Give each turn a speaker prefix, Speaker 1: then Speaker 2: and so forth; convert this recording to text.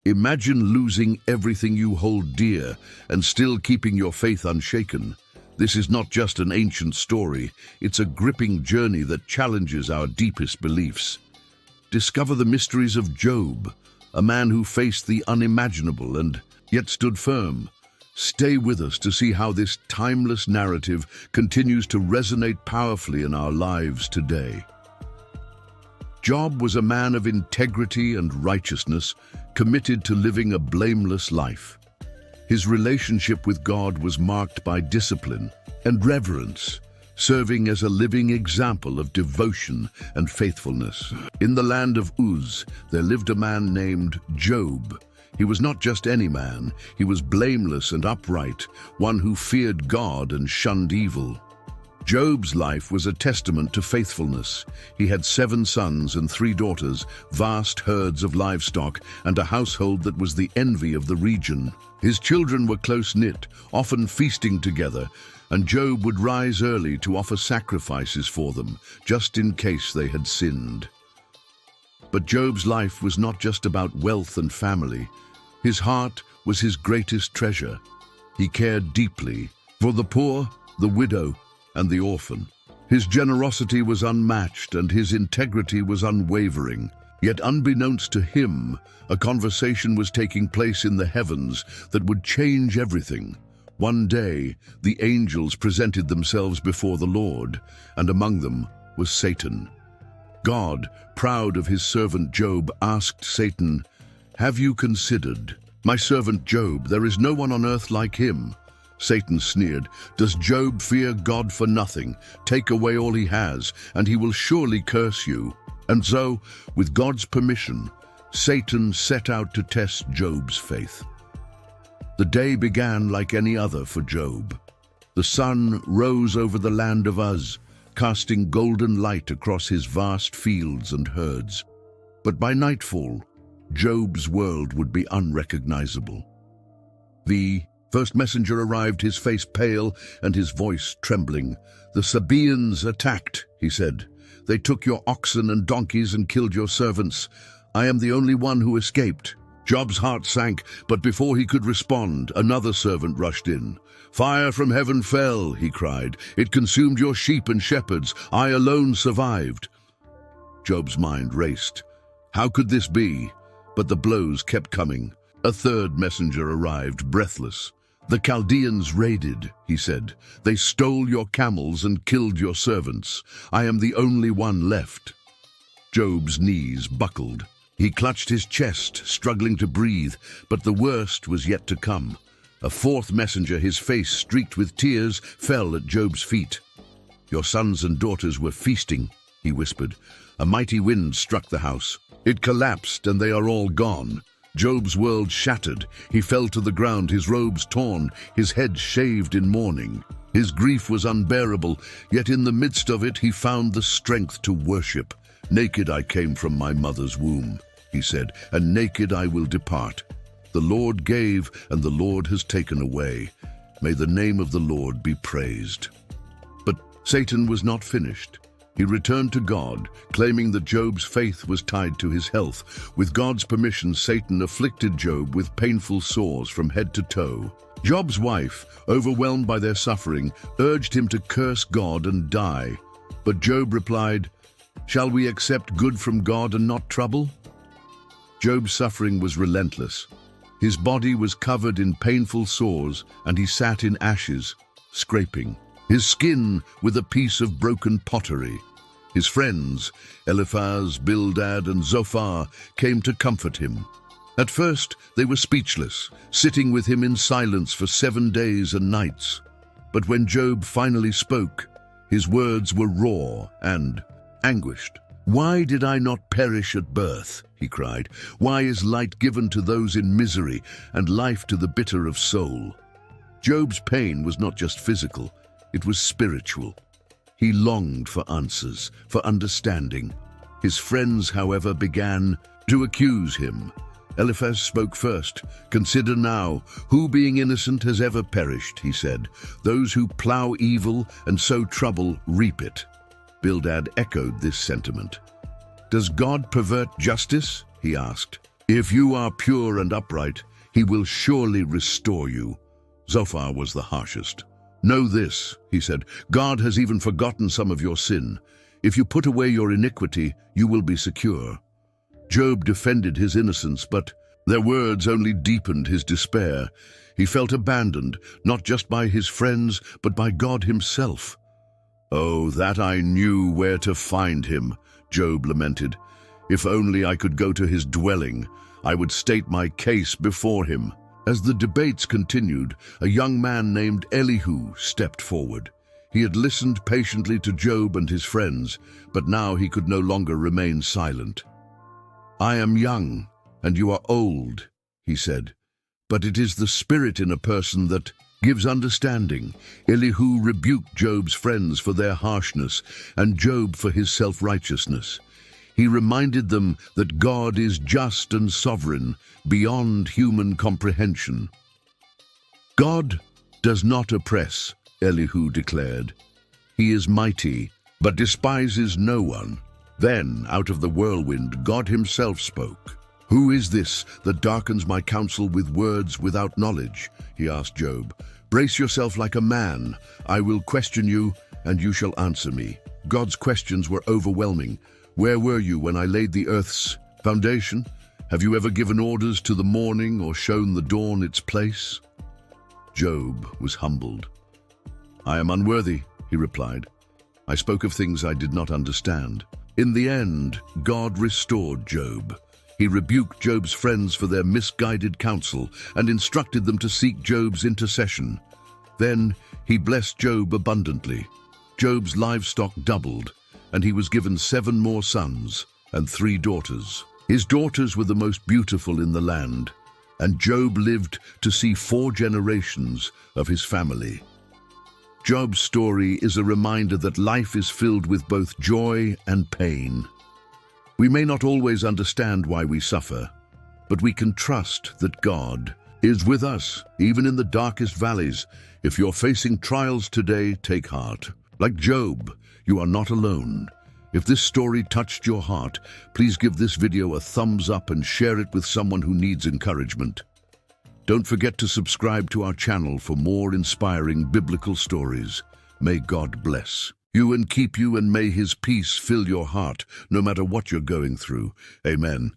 Speaker 1: Imagine losing everything you hold dear and still keeping your faith unshaken. This is not just an ancient story, it's a gripping journey that challenges our deepest beliefs. Discover the mysteries of Job, a man who faced the unimaginable and yet stood firm. Stay with us to see how this timeless narrative continues to resonate powerfully in our lives today. Job was a man of integrity and righteousness, committed to living a blameless life. His relationship with God was marked by discipline and reverence, serving as a living example of devotion and faithfulness. In the land of Uz, there lived a man named Job. He was not just any man, he was blameless and upright, one who feared God and shunned evil. Job's life was a testament to faithfulness. He had 7 sons and 3 daughters, vast herds of livestock, and a household that was the envy of the region. His children were close-knit, often feasting together, and Job would rise early to offer sacrifices for them, just in case they had sinned. But Job's life was not just about wealth and family. His heart was his greatest treasure. He cared deeply for the poor, the widow, and the orphan. His generosity was unmatched and his integrity was unwavering. Yet unbeknownst to him, a conversation was taking place in the heavens that would change everything. One day, the angels presented themselves before the Lord, and among them was Satan. God, proud of his servant Job, asked Satan, "Have you considered my servant Job? There is no one on earth like him." Satan sneered, "Does Job fear God for nothing? Take away all he has, and he will surely curse you." And so, with God's permission, Satan set out to test Job's faith. The day began like any other for Job. The sun rose over the land of Uz, casting golden light across his vast fields and herds. But by nightfall, Job's world would be unrecognizable. The first messenger arrived, his face pale and his voice trembling. "The Sabaeans attacked," he said. "They took your oxen and donkeys and killed your servants. I am the only one who escaped." Job's heart sank, but before he could respond, another servant rushed in. "Fire from heaven fell," he cried. "It consumed your sheep and shepherds. I alone survived." Job's mind raced. How could this be? But the blows kept coming. A third messenger arrived, breathless. "The Chaldeans raided," he said. "They stole your camels and killed your servants. I am the only one left." Job's knees buckled. He clutched his chest, struggling to breathe, but the worst was yet to come. A fourth messenger, his face streaked with tears, fell at Job's feet. "Your sons and daughters were feasting," he whispered. A mighty wind struck the house. It collapsed, and they are all gone. Job's world shattered. He fell to the ground, his robes torn, his head shaved in mourning. His grief was unbearable, yet in the midst of it he found the strength to worship. "Naked I came from my mother's womb," he said, "and naked I will depart. The Lord gave, and the Lord has taken away. May the name of the Lord be praised." But Satan was not finished. He returned to God, claiming that Job's faith was tied to his health. With God's permission, Satan afflicted Job with painful sores from head to toe. Job's wife, overwhelmed by their suffering, urged him to curse God and die. But Job replied, "Shall we accept good from God and not trouble?" Job's suffering was relentless. His body was covered in painful sores, and he sat in ashes, scraping his skin with a piece of broken pottery. His friends, Eliphaz, Bildad, and Zophar, came to comfort him. At first, they were speechless, sitting with him in silence for 7 days and nights. But when Job finally spoke, his words were raw and anguished. "Why did I not perish at birth?" he cried. "Why is light given to those in misery and life to the bitter of soul?" Job's pain was not just physical, it was spiritual. He longed for answers, for understanding. His friends, however, began to accuse him. Eliphaz spoke first. "Consider now, who being innocent has ever perished," he said. "Those who plow evil and sow trouble reap it." Bildad echoed this sentiment. "Does God pervert justice?" he asked. If you are pure and upright, he will surely restore you. Zophar was the harshest. Know this, he said, God has even forgotten some of your sin. If you put away your iniquity, you will be secure. Job defended his innocence, but their words only deepened his despair. He felt abandoned, not just by his friends, but by God himself. Oh, that I knew where to find him, Job lamented. If only I could go to his dwelling, I would state my case before him. As the debates continued, a young man named Elihu stepped forward. He had listened patiently to Job and his friends, but now he could no longer remain silent. I am young, and you are old, he said, but it is the spirit in a person that gives understanding. Elihu rebuked Job's friends for their harshness, and Job for his self-righteousness. He reminded them that God is just and sovereign, beyond human comprehension. God does not oppress, Elihu declared. He is mighty, but despises no one. Then, out of the whirlwind, God himself spoke. Who is this that darkens my counsel with words without knowledge? He asked Job. Brace yourself like a man. I will question you, and you shall answer me. God's questions were overwhelming. Where were you when I laid the earth's foundation? Have you ever given orders to the morning or shown the dawn its place? Job was humbled. I am unworthy, he replied. I spoke of things I did not understand. In the end, God restored Job. He rebuked Job's friends for their misguided counsel and instructed them to seek Job's intercession. Then he blessed Job abundantly. Job's livestock doubled, and he was given 7 more sons and 3 daughters. His daughters were the most beautiful in the land, and Job lived to see 4 generations of his family. Job's story is a reminder that life is filled with both joy and pain. We may not always understand why we suffer, but we can trust that God is with us, even in the darkest valleys. If you're facing trials today, take heart. Like Job, you are not alone. If this story touched your heart, please give this video a thumbs up and share it with someone who needs encouragement. Don't forget to subscribe to our channel for more inspiring biblical stories. May God bless you and keep you, and may his peace fill your heart, no matter what you're going through. Amen.